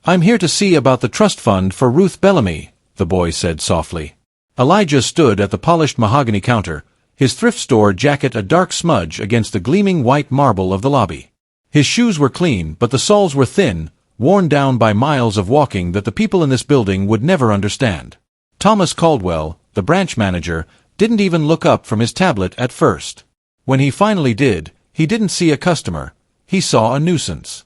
"I'm here to see about the trust fund for Ruth Bellamy," the boy said softly. Elijah stood at the polished mahogany counter, his thrift store jacket a dark smudge against the gleaming white marble of the lobby. His shoes were clean, but the soles were thin, worn down by miles of walking that the people in this building would never understand. Thomas Caldwell, the branch manager, didn't even look up from his tablet at first. When he finally did, he didn't see a customer. He saw a nuisance.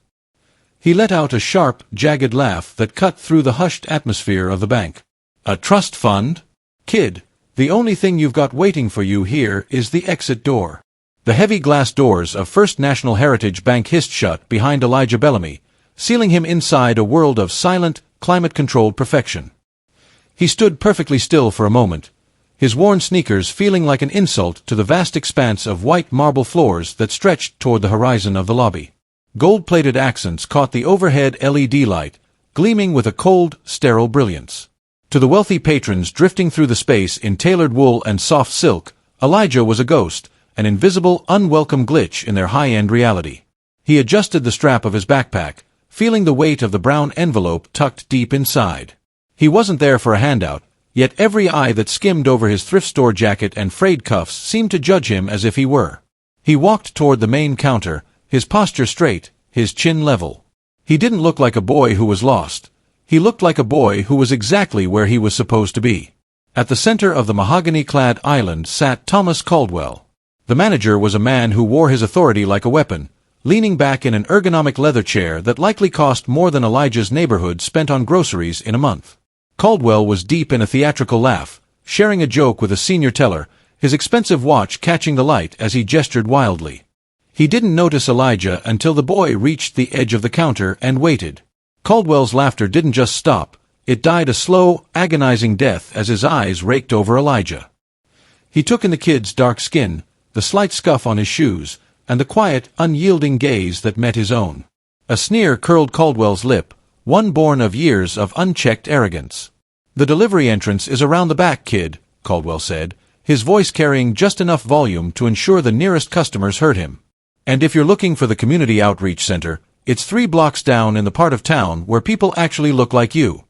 He let out a sharp, jagged laugh that cut through the hushed atmosphere of the bank. "A trust fund? Kid, the only thing you've got waiting for you here is the exit door." The heavy glass doors of First National Heritage Bank hissed shut behind Elijah Bellamy, sealing him inside a world of silent, climate-controlled perfection. He stood perfectly still for a moment, his worn sneakers feeling like an insult to the vast expanse of white marble floors that stretched toward the horizon of the lobby. Gold-plated accents caught the overhead LED light, gleaming with a cold, sterile brilliance. To the wealthy patrons drifting through the space in tailored wool and soft silk, Elijah was a ghost, an invisible, unwelcome glitch in their high-end reality. He adjusted the strap of his backpack, feeling the weight of the brown envelope tucked deep inside. He wasn't there for a handout, yet every eye that skimmed over his thrift store jacket and frayed cuffs seemed to judge him as if he were. He walked toward the main counter, his posture straight, his chin level. He didn't look like a boy who was lost. He looked like a boy who was exactly where he was supposed to be. At the center of the mahogany-clad island sat Thomas Caldwell. The manager was a man who wore his authority like a weapon, leaning back in an ergonomic leather chair that likely cost more than Elijah's neighborhood spent on groceries in a month. Caldwell was deep in a theatrical laugh, sharing a joke with a senior teller, his expensive watch catching the light as he gestured wildly. He didn't notice Elijah until the boy reached the edge of the counter and waited. Caldwell's laughter didn't just stop, it died a slow, agonizing death as his eyes raked over Elijah. He took in the kid's dark skin, the slight scuff on his shoes, and the quiet, unyielding gaze that met his own. A sneer curled Caldwell's lip, one born of years of unchecked arrogance. "The delivery entrance is around the back, kid," Caldwell said, his voice carrying just enough volume to ensure the nearest customers heard him. "And if you're looking for the Community Outreach Center, it's 3 blocks down in the part of town where people actually look like you."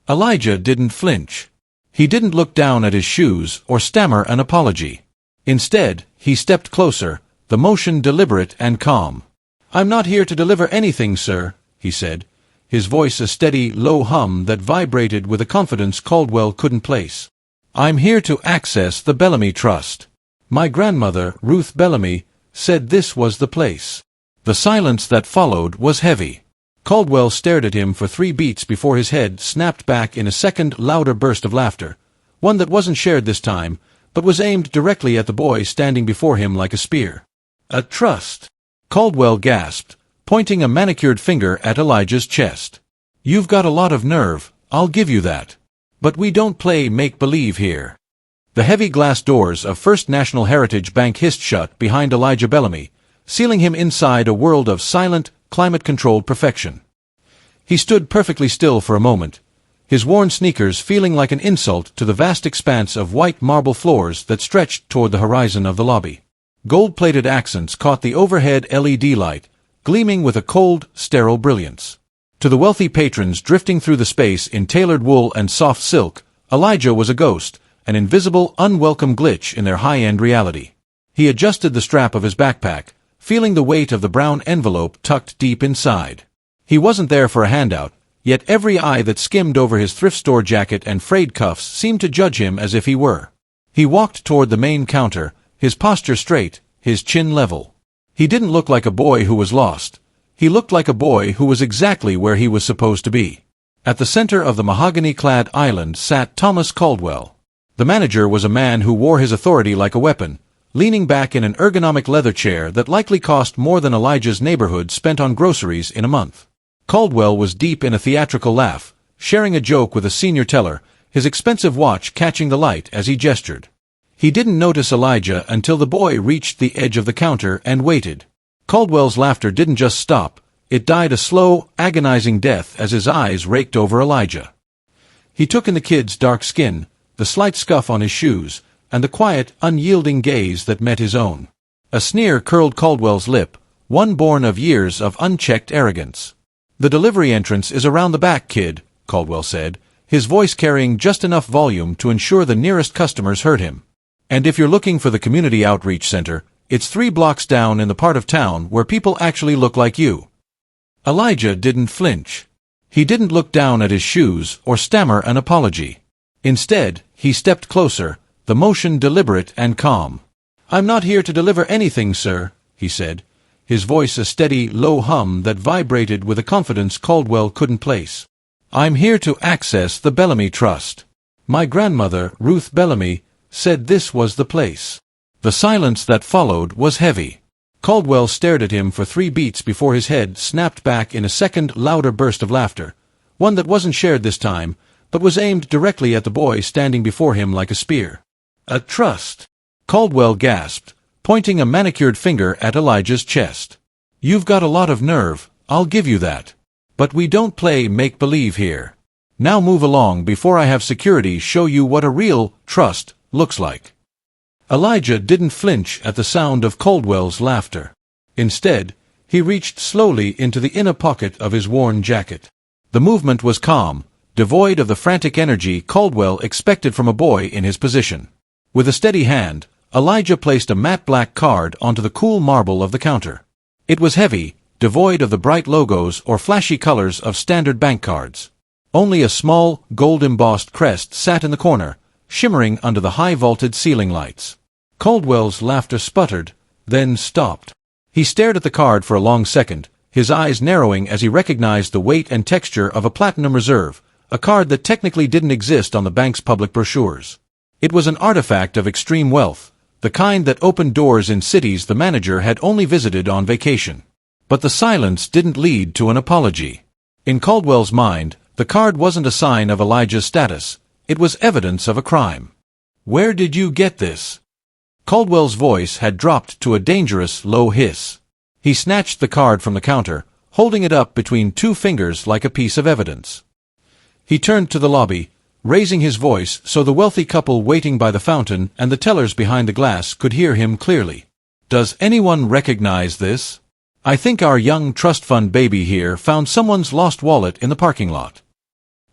Elijah didn't flinch. He didn't look down at his shoes or stammer an apology. Instead, he stepped closer, the motion deliberate and calm. "I'm not here to deliver anything, sir," he said, his voice a steady, low hum that vibrated with a confidence Caldwell couldn't place. "I'm here to access the Bellamy Trust. My grandmother, Ruth Bellamy, said this was the place." The silence that followed was heavy. Caldwell stared at him for 3 beats before his head snapped back in a second, louder burst of laughter, one that wasn't shared this time, but was aimed directly at the boy standing before him like a spear. "A trust?" Caldwell gasped, pointing a manicured finger at Elijah's chest. "You've got a lot of nerve, I'll give you that. But we don't play make-believe here." The heavy glass doors of First National Heritage Bank hissed shut behind Elijah Bellamy, sealing him inside a world of silent, climate-controlled perfection. He stood perfectly still for a moment, his worn sneakers feeling like an insult to the vast expanse of white marble floors that stretched toward the horizon of the lobby. Gold-plated accents caught the overhead LED light, gleaming with a cold, sterile brilliance. To the wealthy patrons drifting through the space in tailored wool and soft silk, Elijah was a ghost, an invisible, unwelcome glitch in their high-end reality. He adjusted the strap of his backpack, feeling the weight of the brown envelope tucked deep inside. He wasn't there for a handout, yet every eye that skimmed over his thrift store jacket and frayed cuffs seemed to judge him as if he were. He walked toward the main counter, his posture straight, his chin level. He didn't look like a boy who was lost. He looked like a boy who was exactly where he was supposed to be. At the center of the mahogany-clad island sat Thomas Caldwell. The manager was a man who wore his authority like a weapon, leaning back in an ergonomic leather chair that likely cost more than Elijah's neighborhood spent on groceries in a month. Caldwell was deep in a theatrical laugh, sharing a joke with a senior teller, his expensive watch catching the light as he gestured. He didn't notice Elijah until the boy reached the edge of the counter and waited. Caldwell's laughter didn't just stop, it died a slow, agonizing death as his eyes raked over Elijah. He took in the kid's dark skin, the slight scuff on his shoes, and the quiet, unyielding gaze that met his own. A sneer curled Caldwell's lip, one born of years of unchecked arrogance. "The delivery entrance is around the back, kid," Caldwell said, his voice carrying just enough volume to ensure the nearest customers heard him. "And if you're looking for the Community Outreach Center, it's 3 blocks down in the part of town where people actually look like you." Elijah didn't flinch. He didn't look down at his shoes or stammer an apology. Instead, he stepped closer, the motion deliberate and calm. "I'm not here to deliver anything, sir," he said, his voice a steady, low hum that vibrated with a confidence Caldwell couldn't place. "I'm here to access the Bellamy Trust. My grandmother, Ruth Bellamy, said this was the place." The silence that followed was heavy. Caldwell stared at him for 3 beats before his head snapped back in a second, louder burst of laughter, one that wasn't shared this time, but was aimed directly at the boy standing before him like a spear. "A trust?" Caldwell gasped, pointing a manicured finger at Elijah's chest. "You've got a lot of nerve, I'll give you that. But we don't play make-believe here. Now move along before I have security show you what a real trust looks like." Elijah didn't flinch at the sound of Caldwell's laughter. Instead, he reached slowly into the inner pocket of his worn jacket. The movement was calm, devoid of the frantic energy Caldwell expected from a boy in his position. With a steady hand, Elijah placed a matte black card onto the cool marble of the counter. It was heavy, devoid of the bright logos or flashy colors of standard bank cards. Only a small, gold-embossed crest sat in the corner, shimmering under the high-vaulted ceiling lights. Caldwell's laughter sputtered, then stopped. He stared at the card for a long second, his eyes narrowing as he recognized the weight and texture of a platinum reserve, a card that technically didn't exist on the bank's public brochures. It was an artifact of extreme wealth, the kind that opened doors in cities the manager had only visited on vacation. But the silence didn't lead to an apology. In Caldwell's mind, the card wasn't a sign of Elijah's status, it was evidence of a crime. "Where did you get this?" Caldwell's voice had dropped to a dangerous, low hiss. He snatched the card from the counter, holding it up between 2 fingers like a piece of evidence. He turned to the lobby, raising his voice so the wealthy couple waiting by the fountain and the tellers behind the glass could hear him clearly. "Does anyone recognize this? I think our young trust fund baby here found someone's lost wallet in the parking lot."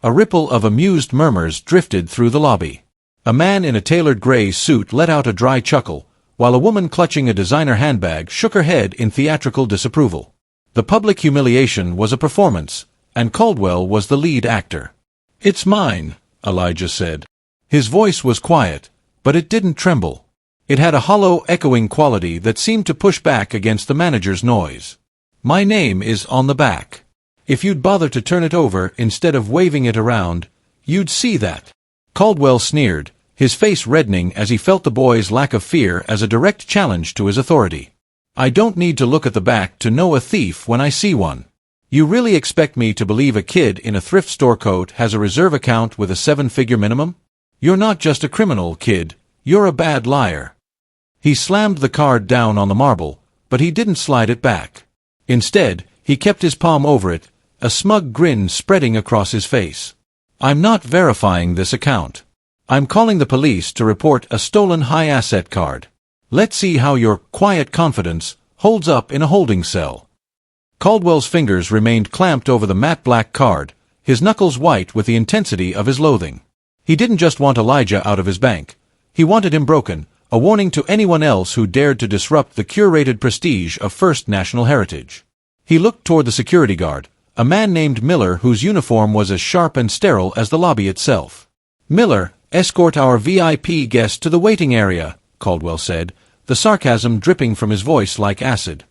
A ripple of amused murmurs drifted through the lobby. A man in a tailored gray suit let out a dry chuckle, while a woman clutching a designer handbag shook her head in theatrical disapproval. The public humiliation was a performance, and Caldwell was the lead actor. "It's mine," Elijah said. His voice was quiet, but it didn't tremble. It had a hollow, echoing quality that seemed to push back against the manager's noise. "My name is on the back. If you'd bother to turn it over instead of waving it around, you'd see that." Caldwell sneered, his face reddening as he felt the boy's lack of fear as a direct challenge to his authority. "I don't need to look at the back to know a thief when I see one. You really expect me to believe a kid in a thrift store coat has a reserve account with a 7-figure minimum? You're not just a criminal, kid, you're a bad liar." He slammed the card down on the marble, but he didn't slide it back. Instead, he kept his palm over it, a smug grin spreading across his face. "I'm not verifying this account. I'm calling the police to report a stolen high-asset card. Let's see how your quiet confidence holds up in a holding cell." Caldwell's fingers remained clamped over the matte black card, his knuckles white with the intensity of his loathing. He didn't just want Elijah out of his bank. He wanted him broken, a warning to anyone else who dared to disrupt the curated prestige of First National Heritage. He looked toward the security guard, a man named Miller whose uniform was as sharp and sterile as the lobby itself. "Miller, escort our VIP guest to the waiting area," Caldwell said, the sarcasm dripping from his voice like acid.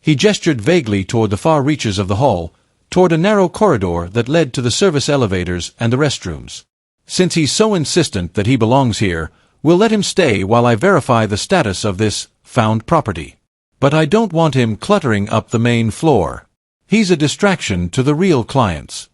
He gestured vaguely toward the far reaches of the hall, toward a narrow corridor that led to the service elevators and the restrooms. "Since he's so insistent that he belongs here, we'll let him stay while I verify the status of this found property. But I don't want him cluttering up the main floor. He's a distraction to the real clients."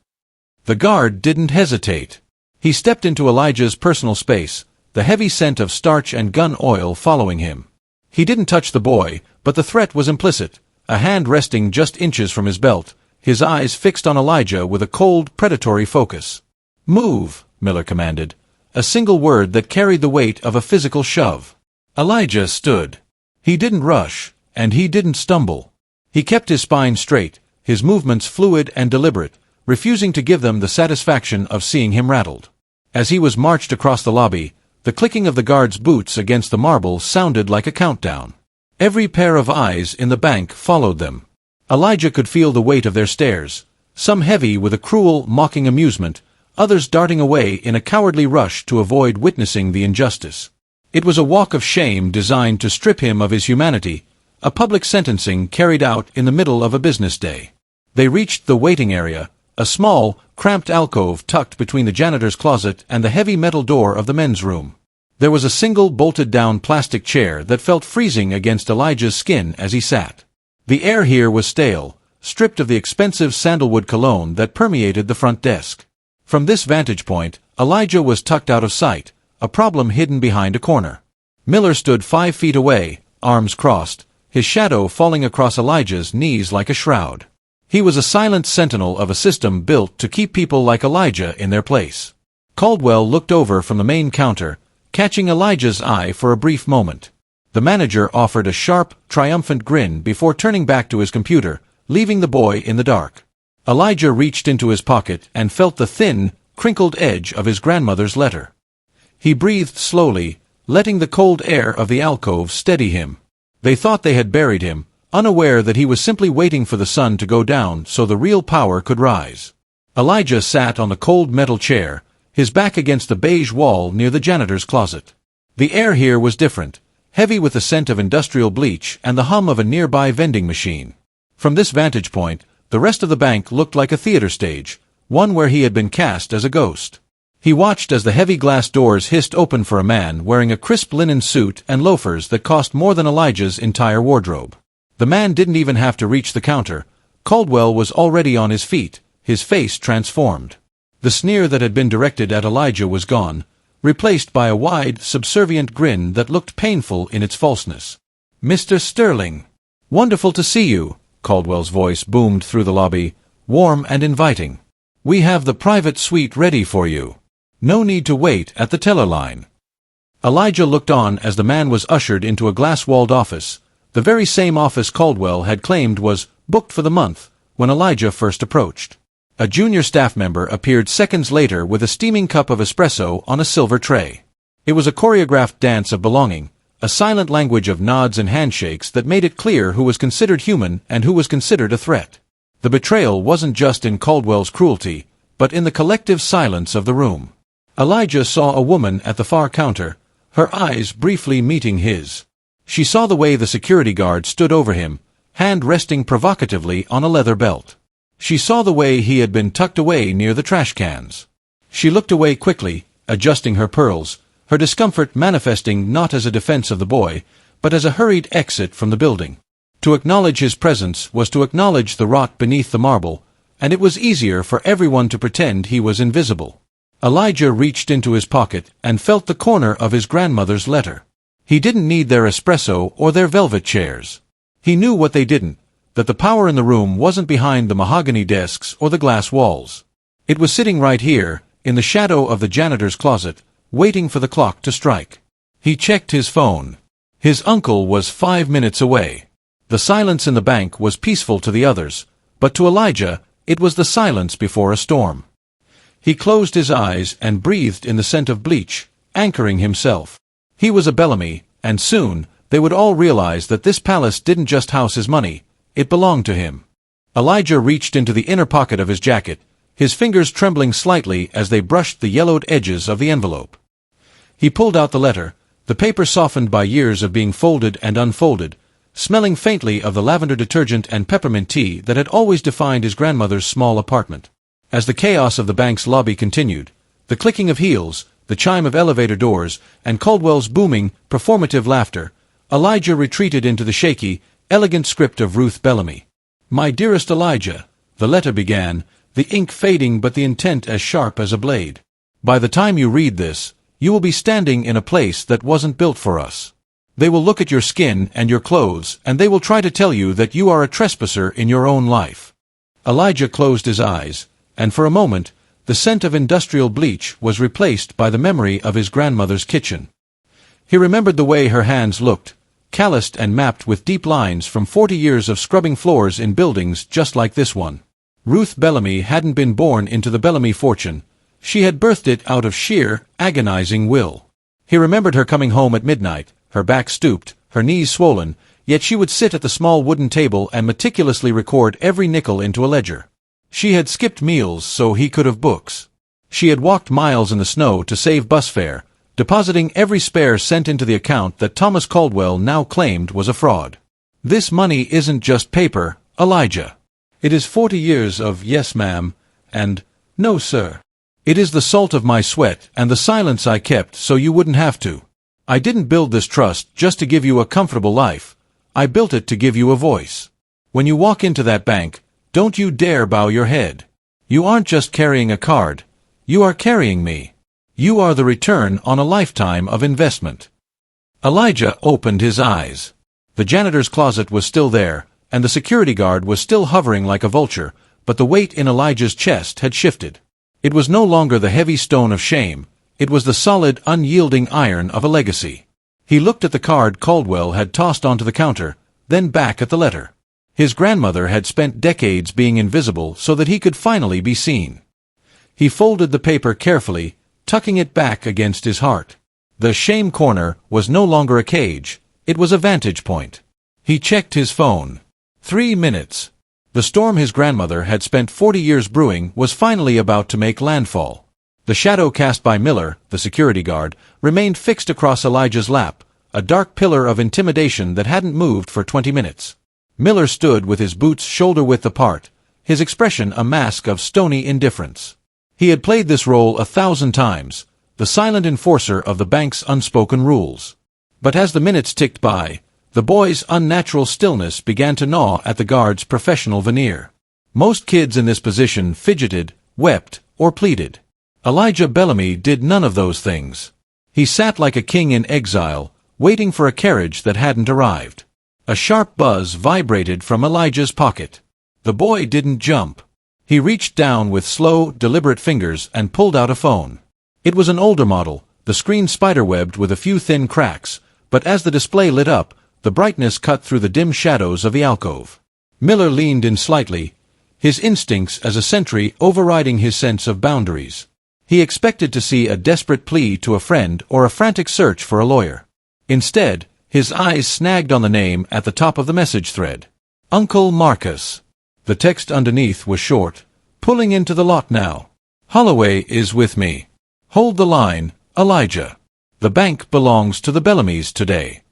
The guard didn't hesitate. He stepped into Elijah's personal space, the heavy scent of starch and gun oil following him. He didn't touch the boy, but the threat was implicit, a hand resting just inches from his belt, his eyes fixed on Elijah with a cold, predatory focus. "Move," Miller commanded, a single word that carried the weight of a physical shove. Elijah stood. He didn't rush, and he didn't stumble. He kept his spine straight, his movements fluid and deliberate, refusing to give them the satisfaction of seeing him rattled. As he was marched across the lobby, the clicking of the guards' boots against the marble sounded like a countdown. Every pair of eyes in the bank followed them. Elijah could feel the weight of their stares, some heavy with a cruel, mocking amusement, others darting away in a cowardly rush to avoid witnessing the injustice. It was a walk of shame designed to strip him of his humanity, a public sentencing carried out in the middle of a business day. They reached the waiting area, a small, cramped alcove tucked between the janitor's closet and the heavy metal door of the men's room. There was a single bolted-down plastic chair that felt freezing against Elijah's skin as he sat. The air here was stale, stripped of the expensive sandalwood cologne that permeated the front desk. From this vantage point, Elijah was tucked out of sight, a problem hidden behind a corner. Miller stood 5 feet away, arms crossed, his shadow falling across Elijah's knees like a shroud. He was a silent sentinel of a system built to keep people like Elijah in their place. Caldwell looked over from the main counter, catching Elijah's eye for a brief moment. The manager offered a sharp, triumphant grin before turning back to his computer, leaving the boy in the dark. Elijah reached into his pocket and felt the thin, crinkled edge of his grandmother's letter. He breathed slowly, letting the cold air of the alcove steady him. They thought they had buried him, unaware that he was simply waiting for the sun to go down so the real power could rise. Elijah sat on the cold metal chair, his back against the beige wall near the janitor's closet. The air here was different, heavy with the scent of industrial bleach and the hum of a nearby vending machine. From this vantage point, the rest of the bank looked like a theater stage, one where he had been cast as a ghost. He watched as the heavy glass doors hissed open for a man wearing a crisp linen suit and loafers that cost more than Elijah's entire wardrobe. The man didn't even have to reach the counter. Caldwell was already on his feet, his face transformed. The sneer that had been directed at Elijah was gone, replaced by a wide, subservient grin that looked painful in its falseness. "Mr. Sterling. Wonderful to see you," Caldwell's voice boomed through the lobby, warm and inviting. "We have the private suite ready for you. No need to wait at the teller line." Elijah looked on as the man was ushered into a glass-walled office, the very same office Caldwell had claimed was booked for the month when Elijah first approached. A junior staff member appeared seconds later with a steaming cup of espresso on a silver tray. It was a choreographed dance of belonging, a silent language of nods and handshakes that made it clear who was considered human and who was considered a threat. The betrayal wasn't just in Caldwell's cruelty, but in the collective silence of the room. Elijah saw a woman at the far counter, her eyes briefly meeting his. She saw the way the security guard stood over him, hand resting provocatively on a leather belt. She saw the way he had been tucked away near the trash cans. She looked away quickly, adjusting her pearls, her discomfort manifesting not as a defense of the boy, but as a hurried exit from the building. To acknowledge his presence was to acknowledge the rot beneath the marble, and it was easier for everyone to pretend he was invisible. Elijah reached into his pocket and felt the corner of his grandmother's letter. He didn't need their espresso or their velvet chairs. He knew what they didn't, that the power in the room wasn't behind the mahogany desks or the glass walls. It was sitting right here, in the shadow of the janitor's closet, waiting for the clock to strike. He checked his phone. His uncle was 5 minutes away. The silence in the bank was peaceful to the others, but to Elijah, it was the silence before a storm. He closed his eyes and breathed in the scent of bleach, anchoring himself. He was a Bellamy, and soon, they would all realize that this palace didn't just house his money, it belonged to him. Elijah reached into the inner pocket of his jacket, his fingers trembling slightly as they brushed the yellowed edges of the envelope. He pulled out the letter, the paper softened by years of being folded and unfolded, smelling faintly of the lavender detergent and peppermint tea that had always defined his grandmother's small apartment. As the chaos of the bank's lobby continued, the clicking of heels, the chime of elevator doors, and Caldwell's booming, performative laughter, Elijah retreated into the shaky, elegant script of Ruth Bellamy. "My dearest Elijah," the letter began, the ink fading but the intent as sharp as a blade. "By the time you read this, you will be standing in a place that wasn't built for us. They will look at your skin and your clothes, and they will try to tell you that you are a trespasser in your own life." Elijah closed his eyes, and for a moment, the scent of industrial bleach was replaced by the memory of his grandmother's kitchen. He remembered the way her hands looked, calloused and mapped with deep lines from 40 years of scrubbing floors in buildings just like this one. Ruth Bellamy hadn't been born into the Bellamy fortune. She had birthed it out of sheer, agonizing will. He remembered her coming home at midnight, her back stooped, her knees swollen, yet she would sit at the small wooden table and meticulously record every nickel into a ledger. She had skipped meals so he could have books. She had walked miles in the snow to save bus fare, depositing every spare cent into the account that Thomas Caldwell now claimed was a fraud. This money isn't just paper, Elijah. It is 40 years of yes ma'am, and no sir. It is the salt of my sweat and the silence I kept so you wouldn't have to. I didn't build this trust just to give you a comfortable life. I built it to give you a voice. When you walk into that bank, don't you dare bow your head. You aren't just carrying a card. You are carrying me. You are the return on a lifetime of investment. Elijah opened his eyes. The janitor's closet was still there, and the security guard was still hovering like a vulture, but the weight in Elijah's chest had shifted. It was no longer the heavy stone of shame. It was the solid, unyielding iron of a legacy. He looked at the card Caldwell had tossed onto the counter, then back at the letter. His grandmother had spent decades being invisible so that he could finally be seen. He folded the paper carefully, tucking it back against his heart. The shame corner was no longer a cage, it was a vantage point. He checked his phone. 3 minutes. The storm his grandmother had spent 40 years brewing was finally about to make landfall. The shadow cast by Miller, the security guard, remained fixed across Elijah's lap, a dark pillar of intimidation that hadn't moved for 20 minutes. Miller stood with his boots shoulder-width apart, his expression a mask of stony indifference. He had played this role 1,000 times, the silent enforcer of the bank's unspoken rules. But as the minutes ticked by, the boy's unnatural stillness began to gnaw at the guard's professional veneer. Most kids in this position fidgeted, wept, or pleaded. Elijah Bellamy did none of those things. He sat like a king in exile, waiting for a carriage that hadn't arrived. A sharp buzz vibrated from Elijah's pocket. The boy didn't jump. He reached down with slow, deliberate fingers and pulled out a phone. It was an older model, the screen spiderwebbed with a few thin cracks, but as the display lit up, the brightness cut through the dim shadows of the alcove. Miller leaned in slightly, his instincts as a sentry overriding his sense of boundaries. He expected to see a desperate plea to a friend or a frantic search for a lawyer. Instead, his eyes snagged on the name at the top of the message thread. Uncle Marcus. The text underneath was short. Pulling into the lot now. Holloway is with me. Hold the line, Elijah. The bank belongs to the Bellamys today.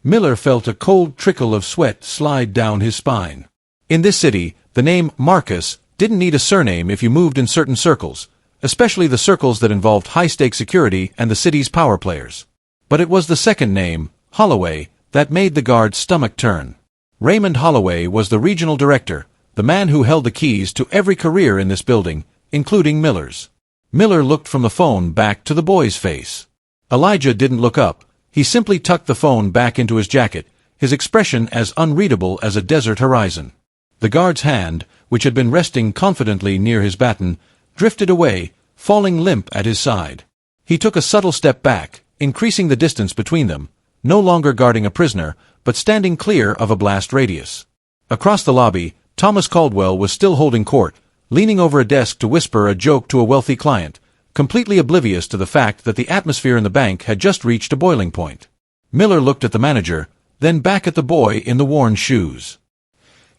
Miller felt a cold trickle of sweat slide down his spine. In this city, the name Marcus didn't need a surname if you moved in certain circles, especially the circles that involved high-stakes security and the city's power players. But it was the second name, Holloway, that made the guard's stomach turn. Raymond Holloway was the regional director, the man who held the keys to every career in this building, including Miller's. Miller looked from the phone back to the boy's face. Elijah didn't look up. He simply tucked the phone back into his jacket, his expression as unreadable as a desert horizon. The guard's hand, which had been resting confidently near his baton, drifted away, falling limp at his side. He took a subtle step back, increasing the distance between them, no longer guarding a prisoner, but standing clear of a blast radius. Across the lobby, Thomas Caldwell was still holding court, leaning over a desk to whisper a joke to a wealthy client, completely oblivious to the fact that the atmosphere in the bank had just reached a boiling point. Miller looked at the manager, then back at the boy in the worn shoes.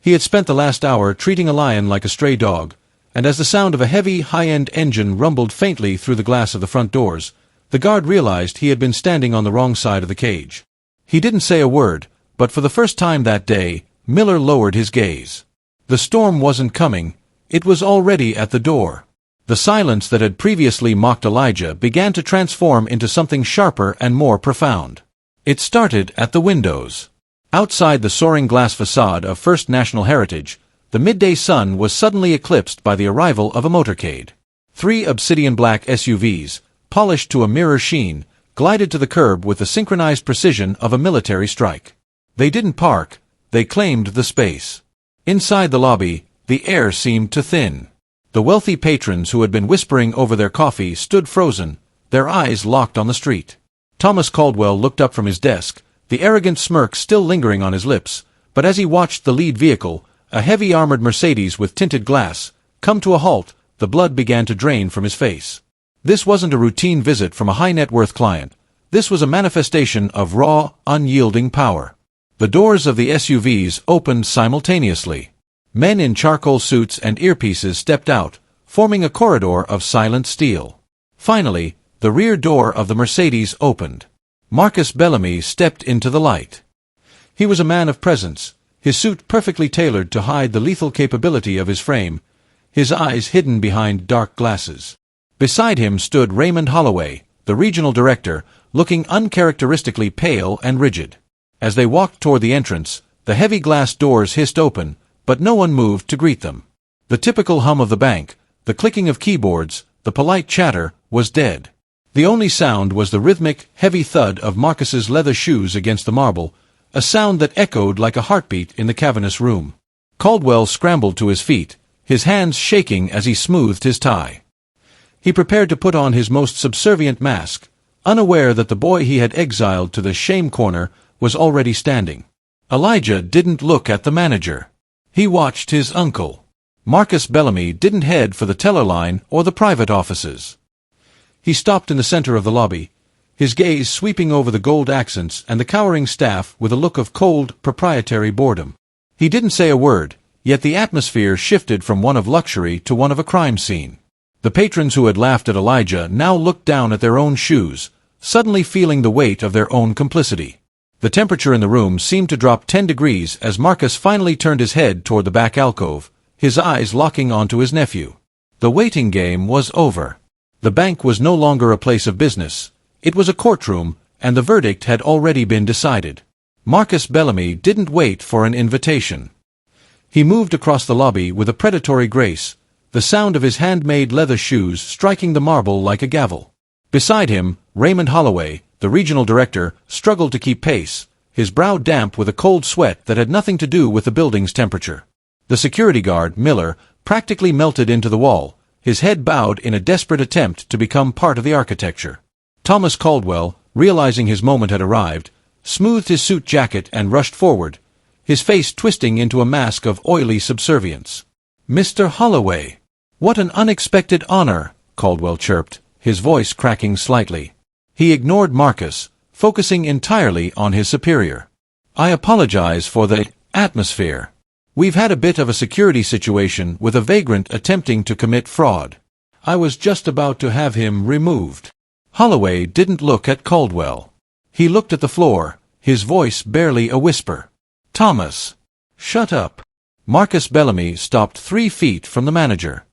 He had spent the last hour treating a lion like a stray dog, and as the sound of a heavy, high-end engine rumbled faintly through the glass of the front doors, the guard realized he had been standing on the wrong side of the cage. He didn't say a word, but for the first time that day, Miller lowered his gaze. The storm wasn't coming, it was already at the door. The silence that had previously mocked Elijah began to transform into something sharper and more profound. It started at the windows. Outside the soaring glass facade of First National Heritage, the midday sun was suddenly eclipsed by the arrival of a motorcade. 3 obsidian-black SUVs, polished to a mirror sheen, glided to the curb with the synchronized precision of a military strike. They didn't park, they claimed the space. Inside the lobby, the air seemed to thin. The wealthy patrons who had been whispering over their coffee stood frozen, their eyes locked on the street. Thomas Caldwell looked up from his desk, the arrogant smirk still lingering on his lips, but as he watched the lead vehicle, a heavy armored Mercedes with tinted glass, come to a halt, the blood began to drain from his face. This wasn't a routine visit from a high-net-worth client. This was a manifestation of raw, unyielding power. The doors of the SUVs opened simultaneously. Men in charcoal suits and earpieces stepped out, forming a corridor of silent steel. Finally, the rear door of the Mercedes opened. Marcus Bellamy stepped into the light. He was a man of presence, his suit perfectly tailored to hide the lethal capability of his frame, his eyes hidden behind dark glasses. Beside him stood Raymond Holloway, the regional director, looking uncharacteristically pale and rigid. As they walked toward the entrance, the heavy glass doors hissed open, but no one moved to greet them. The typical hum of the bank, the clicking of keyboards, the polite chatter, was dead. The only sound was the rhythmic, heavy thud of Marcus's leather shoes against the marble, a sound that echoed like a heartbeat in the cavernous room. Caldwell scrambled to his feet, his hands shaking as he smoothed his tie. He prepared to put on his most subservient mask, unaware that the boy he had exiled to the shame corner was already standing. Elijah didn't look at the manager. He watched his uncle. Marcus Bellamy didn't head for the teller line or the private offices. He stopped in the center of the lobby, his gaze sweeping over the gold accents and the cowering staff with a look of cold, proprietary boredom. He didn't say a word, yet the atmosphere shifted from one of luxury to one of a crime scene. The patrons who had laughed at Elijah now looked down at their own shoes, suddenly feeling the weight of their own complicity. The temperature in the room seemed to drop 10 degrees as Marcus finally turned his head toward the back alcove, his eyes locking onto his nephew. The waiting game was over. The bank was no longer a place of business. It was a courtroom, and the verdict had already been decided. Marcus Bellamy didn't wait for an invitation. He moved across the lobby with a predatory grace, the sound of his handmade leather shoes striking the marble like a gavel. Beside him, Raymond Holloway, the regional director, struggled to keep pace, his brow damp with a cold sweat that had nothing to do with the building's temperature. The security guard, Miller, practically melted into the wall, his head bowed in a desperate attempt to become part of the architecture. Thomas Caldwell, realizing his moment had arrived, smoothed his suit jacket and rushed forward, his face twisting into a mask of oily subservience. "Mr. Holloway, what an unexpected honor," Caldwell chirped, his voice cracking slightly. He ignored Marcus, focusing entirely on his superior. "I apologize for the atmosphere. We've had a bit of a security situation with a vagrant attempting to commit fraud. I was just about to have him removed." Holloway didn't look at Caldwell. He looked at the floor, his voice barely a whisper. "Thomas, shut up." Marcus Bellamy stopped 3 feet from the manager.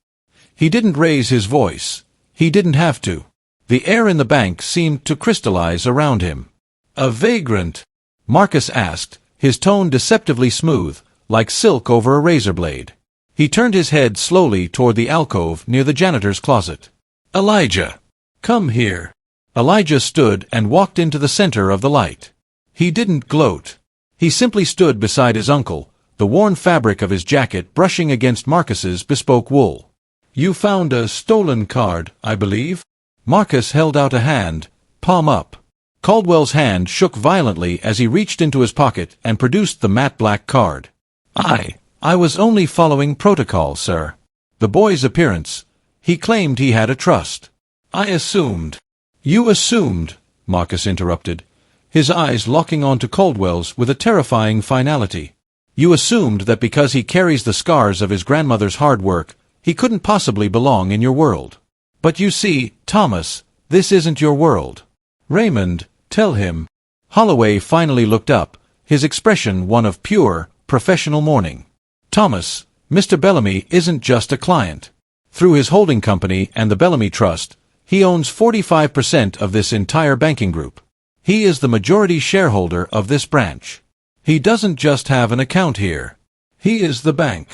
He didn't raise his voice. He didn't have to. The air in the bank seemed to crystallize around him. "A vagrant?" Marcus asked, his tone deceptively smooth, like silk over a razor blade. He turned his head slowly toward the alcove near the janitor's closet. "Elijah, come here." Elijah stood and walked into the center of the light. He didn't gloat. He simply stood beside his uncle, the worn fabric of his jacket brushing against Marcus's bespoke wool. "You found a stolen card, I believe?" Marcus held out a hand, palm up. Caldwell's hand shook violently as he reached into his pocket and produced the matte black card. I was only following protocol, sir." The boy's appearance. He claimed he had a trust. "I assumed." "You assumed," Marcus interrupted, his eyes locking onto Caldwell's with a terrifying finality. "You assumed that because he carries the scars of his grandmother's hard work, he couldn't possibly belong in your world. But you see, Thomas, this isn't your world. Raymond, tell him." Holloway finally looked up, his expression one of pure, professional mourning. "Thomas, Mr. Bellamy isn't just a client. Through his holding company and the Bellamy Trust, he owns 45% of this entire banking group. He is the majority shareholder of this branch. He doesn't just have an account here. He is the bank."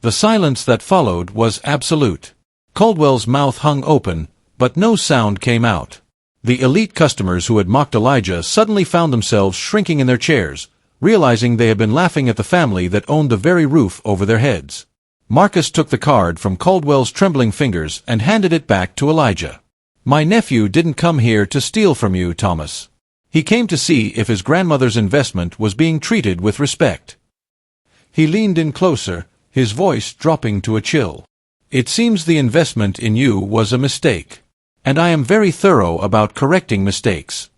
The silence that followed was absolute. Caldwell's mouth hung open, but no sound came out. The elite customers who had mocked Elijah suddenly found themselves shrinking in their chairs, realizing they had been laughing at the family that owned the very roof over their heads. Marcus took the card from Caldwell's trembling fingers and handed it back to Elijah. "My nephew didn't come here to steal from you, Thomas. He came to see if his grandmother's investment was being treated with respect. He leaned in closer, his voice dropping to a chill. It seems the investment in you was a mistake. And I am very thorough about correcting mistakes.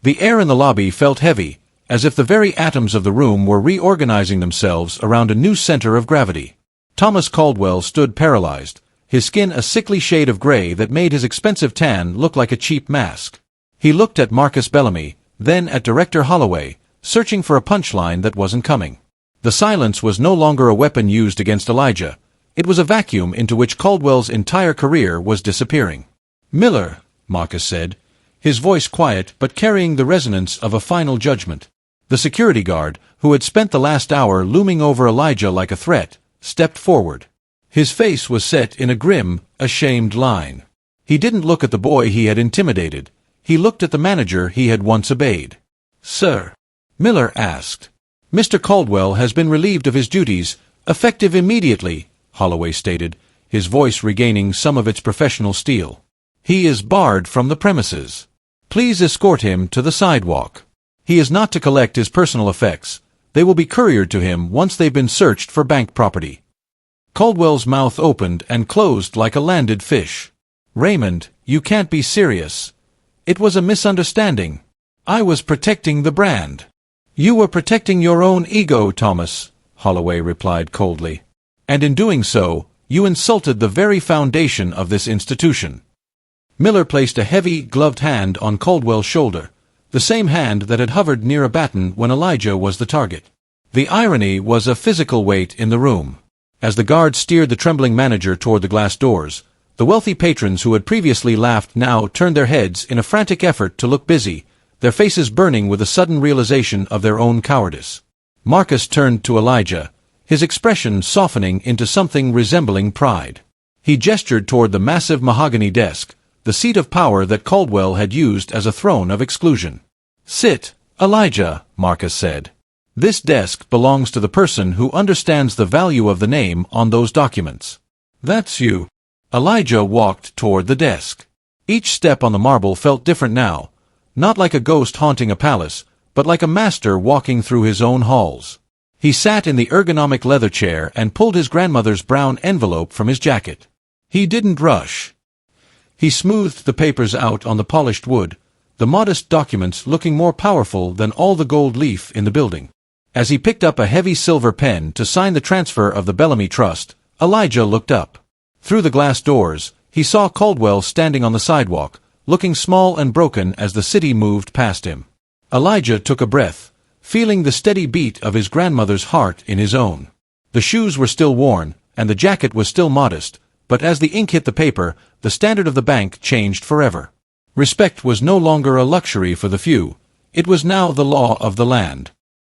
The air in the lobby felt heavy, as if the very atoms of the room were reorganizing themselves around a new center of gravity. Thomas Caldwell stood paralyzed, his skin a sickly shade of gray that made his expensive tan look like a cheap mask. He looked at Marcus Bellamy, then at Director Holloway, searching for a punchline that wasn't coming. The silence was no longer a weapon used against Elijah. It was a vacuum into which Caldwell's entire career was disappearing. "Miller," Marcus said, his voice quiet but carrying the resonance of a final judgment. The security guard, who had spent the last hour looming over Elijah like a threat, stepped forward. His face was set in a grim, ashamed line. He didn't look at the boy he had intimidated. He looked at the manager he had once obeyed. "Sir?" Miller asked. "Mr. Caldwell has been relieved of his duties, effective immediately," Holloway stated, his voice regaining some of its professional steel. "He is barred from the premises. Please escort him to the sidewalk. He is not to collect his personal effects. They will be couriered to him once they've been searched for bank property." Caldwell's mouth opened and closed like a landed fish. "Raymond, you can't be serious. It was a misunderstanding. I was protecting the brand." "You were protecting your own ego, Thomas," Holloway replied coldly. "And in doing so, you insulted the very foundation of this institution." Miller placed a heavy, gloved hand on Caldwell's shoulder, the same hand that had hovered near a baton when Elijah was the target. The irony was a physical weight in the room. As the guard steered the trembling manager toward the glass doors, the wealthy patrons who had previously laughed now turned their heads in a frantic effort to look busy, their faces burning with a sudden realization of their own cowardice. Marcus turned to Elijah, his expression softening into something resembling pride. He gestured toward the massive mahogany desk, the seat of power that Caldwell had used as a throne of exclusion. "Sit, Elijah," Marcus said. "This desk belongs to the person who understands the value of the name on those documents. That's you." Elijah walked toward the desk. Each step on the marble felt different now, not like a ghost haunting a palace, but like a master walking through his own halls. He sat in the ergonomic leather chair and pulled his grandmother's brown envelope from his jacket. He didn't rush. He smoothed the papers out on the polished wood, the modest documents looking more powerful than all the gold leaf in the building. As he picked up a heavy silver pen to sign the transfer of the Bellamy Trust, Elijah looked up. Through the glass doors, he saw Caldwell standing on the sidewalk, looking small and broken as the city moved past him. Elijah took a breath, feeling the steady beat of his grandmother's heart in his own. The shoes were still worn, and the jacket was still modest, but as the ink hit the paper, the standard of the bank changed forever. Respect was no longer a luxury for the few. It was now the law of the land.